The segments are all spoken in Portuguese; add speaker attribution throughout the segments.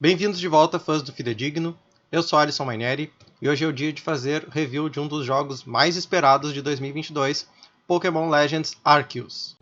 Speaker 1: Bem-vindos de volta, fãs do Fidedigno. Eu sou Alisson Mainieri e hoje é o dia de fazer review de um dos jogos mais esperados de 2022, Pokémon Legends Arceus.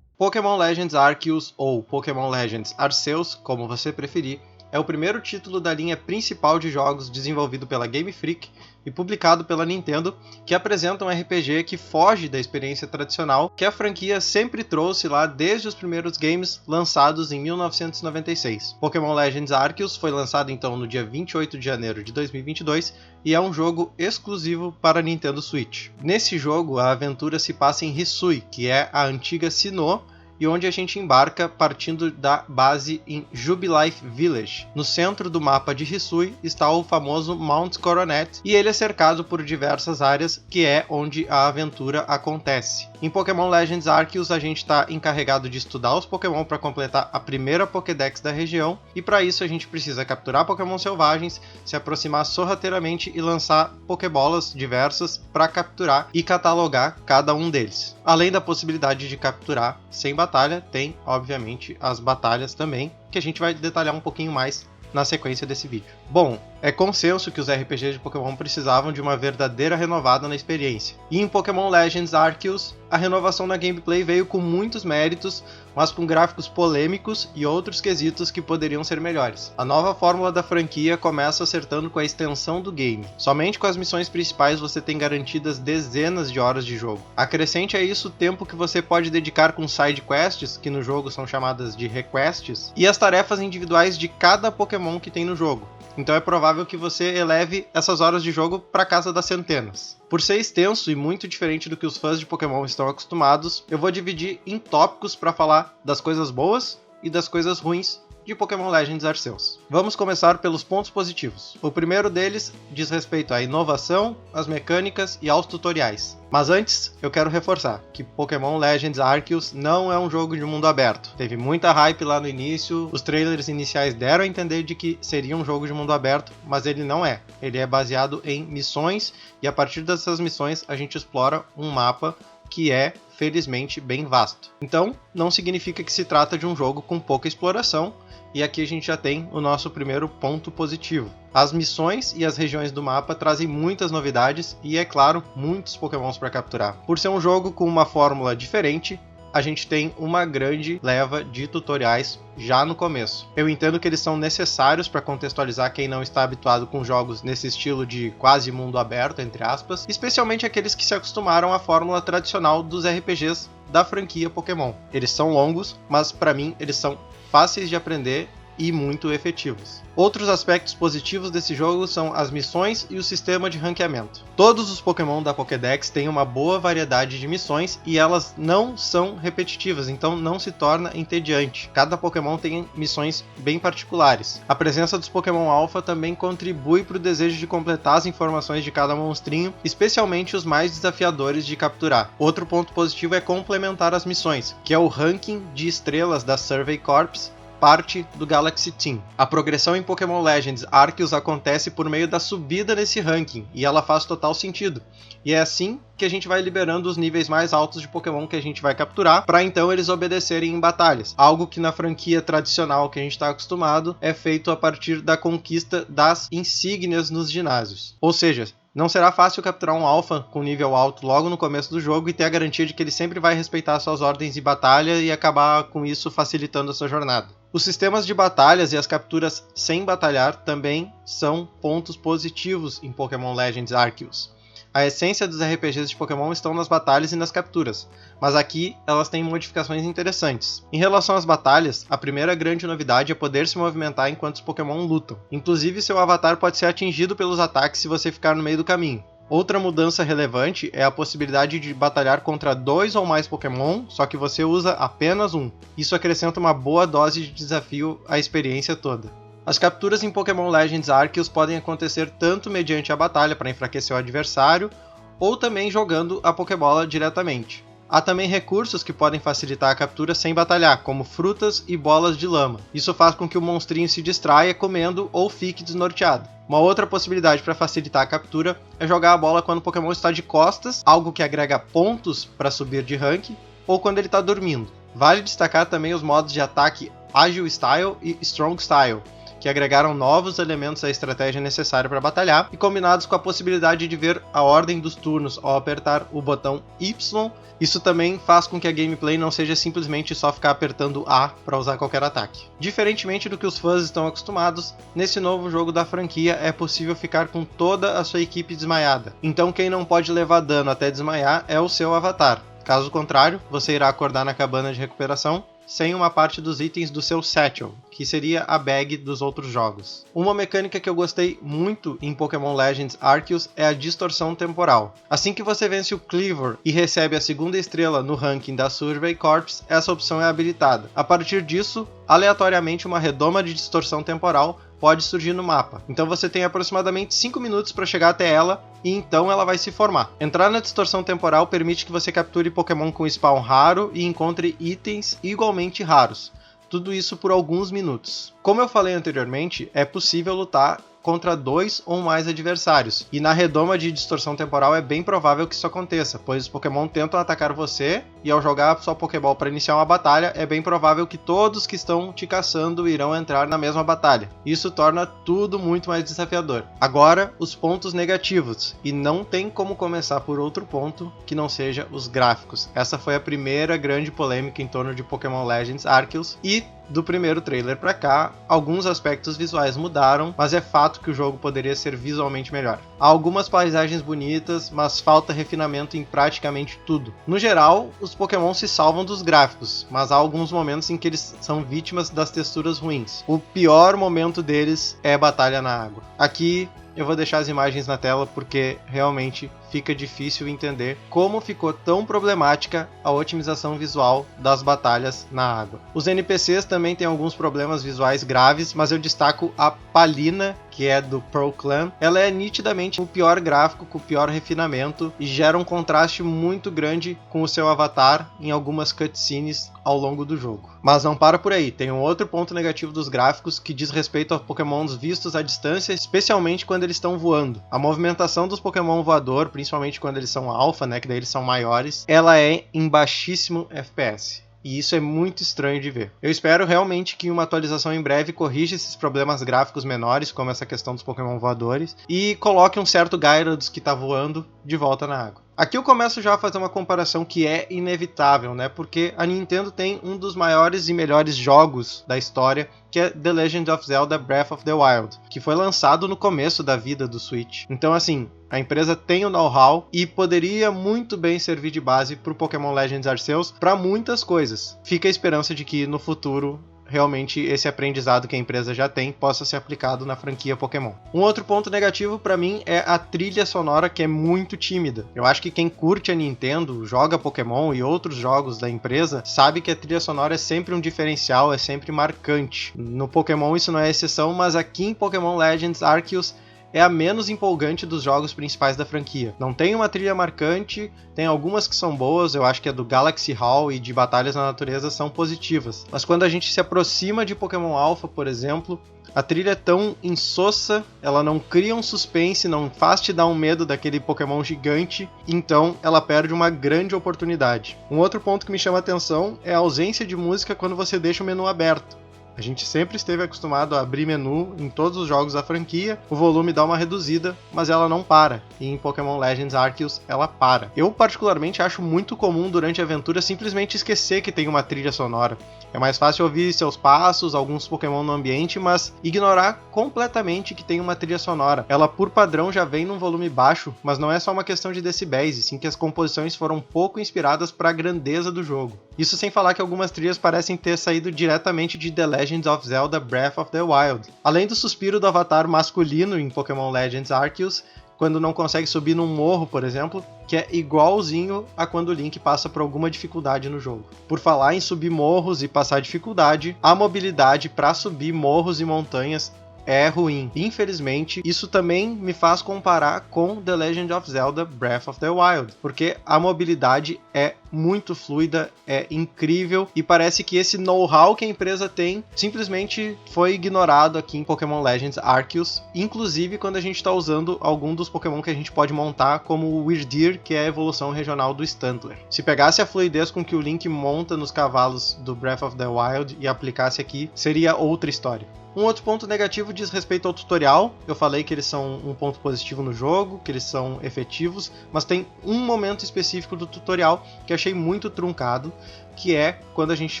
Speaker 1: Pokémon Legends Arceus, ou Pokémon Legends Arceus, como você preferir, é o primeiro título da linha principal de jogos desenvolvido pela Game Freak e publicado pela Nintendo, que apresenta um RPG que foge da experiência tradicional que a franquia sempre trouxe lá desde os primeiros games lançados em 1996. Pokémon Legends Arceus foi lançado então no dia 28 de janeiro de 2022 e é um jogo exclusivo para Nintendo Switch. Nesse jogo, a aventura se passa em Hisui, que é a antiga Sinnoh, e onde a gente embarca partindo da base em Jubilife Village. No centro do mapa de Hisui está o famoso Mount Coronet, e ele é cercado por diversas áreas, que é onde a aventura acontece. Em Pokémon Legends Arceus, a gente está encarregado de estudar os Pokémon para completar a primeira Pokédex da região, e para isso a gente precisa capturar Pokémon selvagens, se aproximar sorrateiramente e lançar Pokébolas diversas para capturar e catalogar cada um deles. Além da possibilidade de capturar sem batalha, tem, obviamente, as batalhas também, que a gente vai detalhar um pouquinho mais na sequência desse vídeo. Bom, é consenso que os RPGs de Pokémon precisavam de uma verdadeira renovada na experiência. E em Pokémon Legends Arceus, a renovação na gameplay veio com muitos méritos, mas com gráficos polêmicos e outros quesitos que poderiam ser melhores. A nova fórmula da franquia começa acertando com a extensão do game. Somente com as missões principais você tem garantidas dezenas de horas de jogo. Acrescente a isso o tempo que você pode dedicar com side quests, que no jogo são chamadas de requests, e as tarefas individuais de cada Pokémon que tem no jogo. Então é provável que você eleve essas horas de jogo para casa das centenas. Por ser extenso e muito diferente do que os fãs de Pokémon estão acostumados, eu vou dividir em tópicos para falar das coisas boas e das coisas ruins de Pokémon Legends Arceus. Vamos começar pelos pontos positivos. O primeiro deles diz respeito à inovação, às mecânicas e aos tutoriais. Mas antes, eu quero reforçar que Pokémon Legends Arceus não é um jogo de mundo aberto. Teve muita hype lá no início, os trailers iniciais deram a entender de que seria um jogo de mundo aberto, mas ele não é. Ele é baseado em missões e a partir dessas missões a gente explora um mapa que é, felizmente, bem vasto. Então, não significa que se trata de um jogo com pouca exploração, e aqui a gente já tem o nosso primeiro ponto positivo. As missões e as regiões do mapa trazem muitas novidades e, é claro, muitos Pokémons para capturar. Por ser um jogo com uma fórmula diferente, a gente tem uma grande leva de tutoriais já no começo. Eu entendo que eles são necessários para contextualizar quem não está habituado com jogos nesse estilo de quase mundo aberto, entre aspas, especialmente aqueles que se acostumaram à fórmula tradicional dos RPGs da franquia Pokémon. Eles são longos, mas para mim eles são fáceis de aprender e muito efetivos. Outros aspectos positivos desse jogo são as missões e o sistema de ranqueamento. Todos os Pokémon da Pokédex têm uma boa variedade de missões e elas não são repetitivas, então não se torna entediante. Cada Pokémon tem missões bem particulares. A presença dos Pokémon Alpha também contribui para o desejo de completar as informações de cada monstrinho, especialmente os mais desafiadores de capturar. Outro ponto positivo é complementar as missões, que é o ranking de estrelas da Survey Corps, parte do Galaxy Team. A progressão em Pokémon Legends Arceus acontece por meio da subida nesse ranking, e ela faz total sentido. E é assim que a gente vai liberando os níveis mais altos de Pokémon que a gente vai capturar, para então eles obedecerem em batalhas. Algo que na franquia tradicional que a gente está acostumado é feito a partir da conquista das insígnias nos ginásios. Ou seja, não será fácil capturar um Alpha com nível alto logo no começo do jogo e ter a garantia de que ele sempre vai respeitar suas ordens de batalha e acabar com isso facilitando a sua jornada. Os sistemas de batalhas e as capturas sem batalhar também são pontos positivos em Pokémon Legends Arceus. A essência dos RPGs de Pokémon estão nas batalhas e nas capturas, mas aqui elas têm modificações interessantes. Em relação às batalhas, a primeira grande novidade é poder se movimentar enquanto os Pokémon lutam. Inclusive, seu avatar pode ser atingido pelos ataques se você ficar no meio do caminho. Outra mudança relevante é a possibilidade de batalhar contra 2 ou mais Pokémon, só que você usa apenas um. Isso acrescenta uma boa dose de desafio à experiência toda. As capturas em Pokémon Legends Arceus podem acontecer tanto mediante a batalha para enfraquecer o adversário, ou também jogando a Pokébola diretamente. Há também recursos que podem facilitar a captura sem batalhar, como frutas e bolas de lama. Isso faz com que o monstrinho se distraia comendo ou fique desnorteado. Uma outra possibilidade para facilitar a captura é jogar a bola quando o Pokémon está de costas, algo que agrega pontos para subir de rank, ou quando ele está dormindo. Vale destacar também os modos de ataque Agile Style e Strong Style, que agregaram novos elementos à estratégia necessária para batalhar e combinados com a possibilidade de ver a ordem dos turnos ao apertar o botão Y. Isso também faz com que a gameplay não seja simplesmente só ficar apertando A para usar qualquer ataque. Diferentemente do que os fãs estão acostumados, nesse novo jogo da franquia é possível ficar com toda a sua equipe desmaiada. Então quem não pode levar dano até desmaiar é o seu avatar. Caso contrário, você irá acordar na cabana de recuperação sem uma parte dos itens do seu satchel, que seria a bag dos outros jogos. Uma mecânica que eu gostei muito em Pokémon Legends Arceus é a distorção temporal. Assim que você vence o Kleavor e recebe a segunda estrela no ranking da Survey Corps, essa opção é habilitada. A partir disso, aleatoriamente uma redoma de distorção temporal pode surgir no mapa. Então você tem aproximadamente 5 minutos para chegar até ela e então ela vai se formar. Entrar na distorção temporal permite que você capture Pokémon com spawn raro e encontre itens igualmente raros. Tudo isso por alguns minutos. Como eu falei anteriormente, é possível lutar contra 2 ou mais adversários, e na redoma de distorção temporal é bem provável que isso aconteça, pois os Pokémon tentam atacar você, e ao jogar sua Pokéball para iniciar uma batalha, é bem provável que todos que estão te caçando irão entrar na mesma batalha. Isso torna tudo muito mais desafiador. Agora, os pontos negativos, e não tem como começar por outro ponto que não seja os gráficos. Essa foi a primeira grande polêmica em torno de Pokémon Legends Arceus, e do primeiro trailer pra cá, alguns aspectos visuais mudaram, mas é fato que o jogo poderia ser visualmente melhor. Há algumas paisagens bonitas, mas falta refinamento em praticamente tudo. No geral, os Pokémon se salvam dos gráficos, mas há alguns momentos em que eles são vítimas das texturas ruins. O pior momento deles é a batalha na água. Aqui eu vou deixar as imagens na tela porque realmente fica difícil entender como ficou tão problemática a otimização visual das batalhas na água. Os NPCs também têm alguns problemas visuais graves, mas eu destaco a Palina, que é do Pearl Clan. Ela é nitidamente o pior gráfico, com o pior refinamento e gera um contraste muito grande com o seu avatar em algumas cutscenes ao longo do jogo. Mas não para por aí, tem um outro ponto negativo dos gráficos que diz respeito a Pokémons vistos à distância, especialmente quando eles estão voando. A movimentação dos Pokémon voador, principalmente quando eles são alpha, né, que daí eles são maiores, ela é em baixíssimo FPS. E isso é muito estranho de ver. Eu espero realmente que uma atualização em breve corrija esses problemas gráficos menores, como essa questão dos Pokémon voadores, e coloque um certo Gyarados que está voando de volta na água. Aqui eu começo já a fazer uma comparação que é inevitável, né? Porque a Nintendo tem um dos maiores e melhores jogos da história, que é The Legend of Zelda Breath of the Wild, que foi lançado no começo da vida do Switch. Então, assim, a empresa tem o know-how e poderia muito bem servir de base para o Pokémon Legends Arceus para muitas coisas. Fica a esperança de que no futuro realmente esse aprendizado que a empresa já tem possa ser aplicado na franquia Pokémon. Um outro ponto negativo para mim é a trilha sonora, que é muito tímida. Eu acho que quem curte a Nintendo, joga Pokémon e outros jogos da empresa, sabe que a trilha sonora é sempre um diferencial, é sempre marcante. No Pokémon isso não é exceção, mas aqui em Pokémon Legends Arceus é a menos empolgante dos jogos principais da franquia. Não tem uma trilha marcante, tem algumas que são boas, eu acho que a do Galaxy Hall e de Batalhas na Natureza são positivas. Mas quando a gente se aproxima de Pokémon Alpha, por exemplo, a trilha é tão insossa, ela não cria um suspense, não faz te dar um medo daquele Pokémon gigante, então ela perde uma grande oportunidade. Um outro ponto que me chama a atenção é a ausência de música quando você deixa o menu aberto. A gente sempre esteve acostumado a abrir menu em todos os jogos da franquia, o volume dá uma reduzida, mas ela não para, e em Pokémon Legends Arceus ela para. Eu particularmente acho muito comum durante a aventura simplesmente esquecer que tem uma trilha sonora. É mais fácil ouvir seus passos, alguns Pokémon no ambiente, mas ignorar completamente que tem uma trilha sonora. Ela por padrão já vem num volume baixo, mas não é só uma questão de decibéis, e sim que as composições foram pouco inspiradas para a grandeza do jogo. Isso sem falar que algumas trilhas parecem ter saído diretamente de The Legend of Zelda Breath of the Wild. Além do suspiro do avatar masculino em Pokémon Legends Arceus, quando não consegue subir num morro, por exemplo, que é igualzinho a quando o Link passa por alguma dificuldade no jogo. Por falar em subir morros e passar dificuldade, a mobilidade para subir morros e montanhas é ruim. Infelizmente, isso também me faz comparar com The Legend of Zelda Breath of the Wild, porque a mobilidade é muito fluida, é incrível, e parece que esse know-how que a empresa tem simplesmente foi ignorado aqui em Pokémon Legends Arceus, inclusive quando a gente está usando algum dos Pokémon que a gente pode montar, como o Wyrdeer, que é a evolução regional do Stantler. Se pegasse a fluidez com que o Link monta nos cavalos do Breath of the Wild e aplicasse aqui, seria outra história. Um outro ponto negativo diz respeito ao tutorial. Eu falei que eles são um ponto positivo no jogo, que eles são efetivos, mas tem um momento específico do tutorial que achei muito truncado, que é quando a gente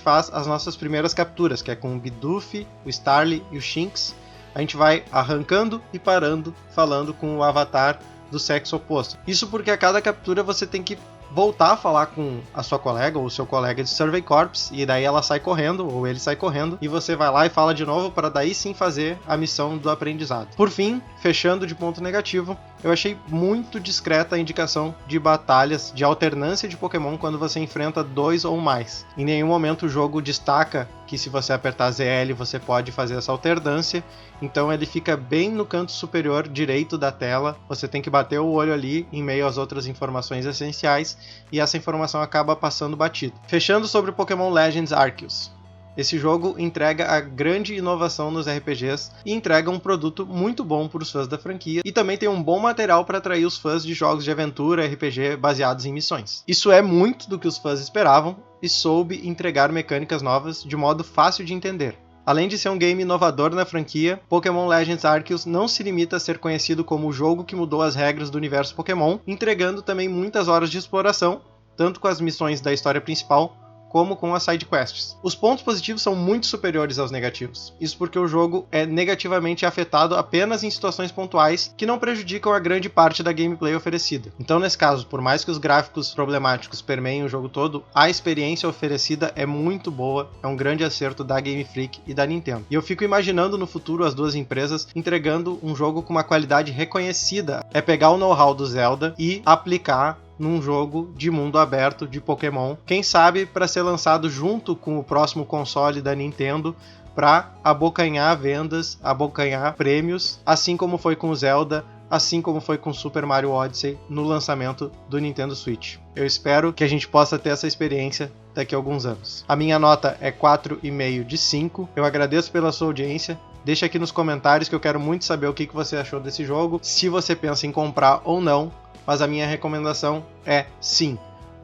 Speaker 1: faz as nossas primeiras capturas, que é com o Bidoof, o Starly e o Shinx. A gente vai arrancando e parando, falando com o avatar do sexo oposto. Isso porque a cada captura você tem que voltar a falar com a sua colega ou o seu colega de Survey Corps, e daí ela sai correndo, ou ele sai correndo, e você vai lá e fala de novo para daí sim fazer a missão do aprendizado. Por fim, fechando de ponto negativo, eu achei muito discreta a indicação de batalhas de alternância de Pokémon quando você enfrenta 2 ou mais. Em nenhum momento o jogo destaca que se você apertar ZL você pode fazer essa alternância, então ele fica bem no canto superior direito da tela, você tem que bater o olho ali em meio às outras informações essenciais, e essa informação acaba passando batido. Fechando sobre Pokémon Legends Arceus. Esse jogo entrega a grande inovação nos RPGs e entrega um produto muito bom para os fãs da franquia, e também tem um bom material para atrair os fãs de jogos de aventura RPG baseados em missões. Isso é muito do que os fãs esperavam e soube entregar mecânicas novas de modo fácil de entender. Além de ser um game inovador na franquia, Pokémon Legends Arceus não se limita a ser conhecido como o jogo que mudou as regras do universo Pokémon, entregando também muitas horas de exploração, tanto com as missões da história principal, como com as side quests. Os pontos positivos são muito superiores aos negativos. Isso porque o jogo é negativamente afetado apenas em situações pontuais que não prejudicam a grande parte da gameplay oferecida. Então, nesse caso, por mais que os gráficos problemáticos permeiem o jogo todo, a experiência oferecida é muito boa, é um grande acerto da Game Freak e da Nintendo. E eu fico imaginando no futuro as duas empresas entregando um jogo com uma qualidade reconhecida. É pegar o know-how do Zelda e aplicar num jogo de mundo aberto de Pokémon, quem sabe para ser lançado junto com o próximo console da Nintendo, para abocanhar vendas, abocanhar prêmios, assim como foi com o Zelda, assim como foi com Super Mario Odyssey no lançamento do Nintendo Switch. Eu espero que a gente possa ter essa experiência daqui a alguns anos. A minha nota é 4,5 de 5. Eu agradeço pela sua audiência. Deixa aqui nos comentários que eu quero muito saber o que você achou desse jogo, se você pensa em comprar ou não, mas a minha recomendação é sim.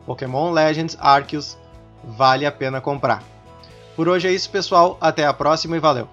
Speaker 1: Pokémon Legends Arceus vale a pena comprar. Por hoje é isso, pessoal. Até a próxima e valeu!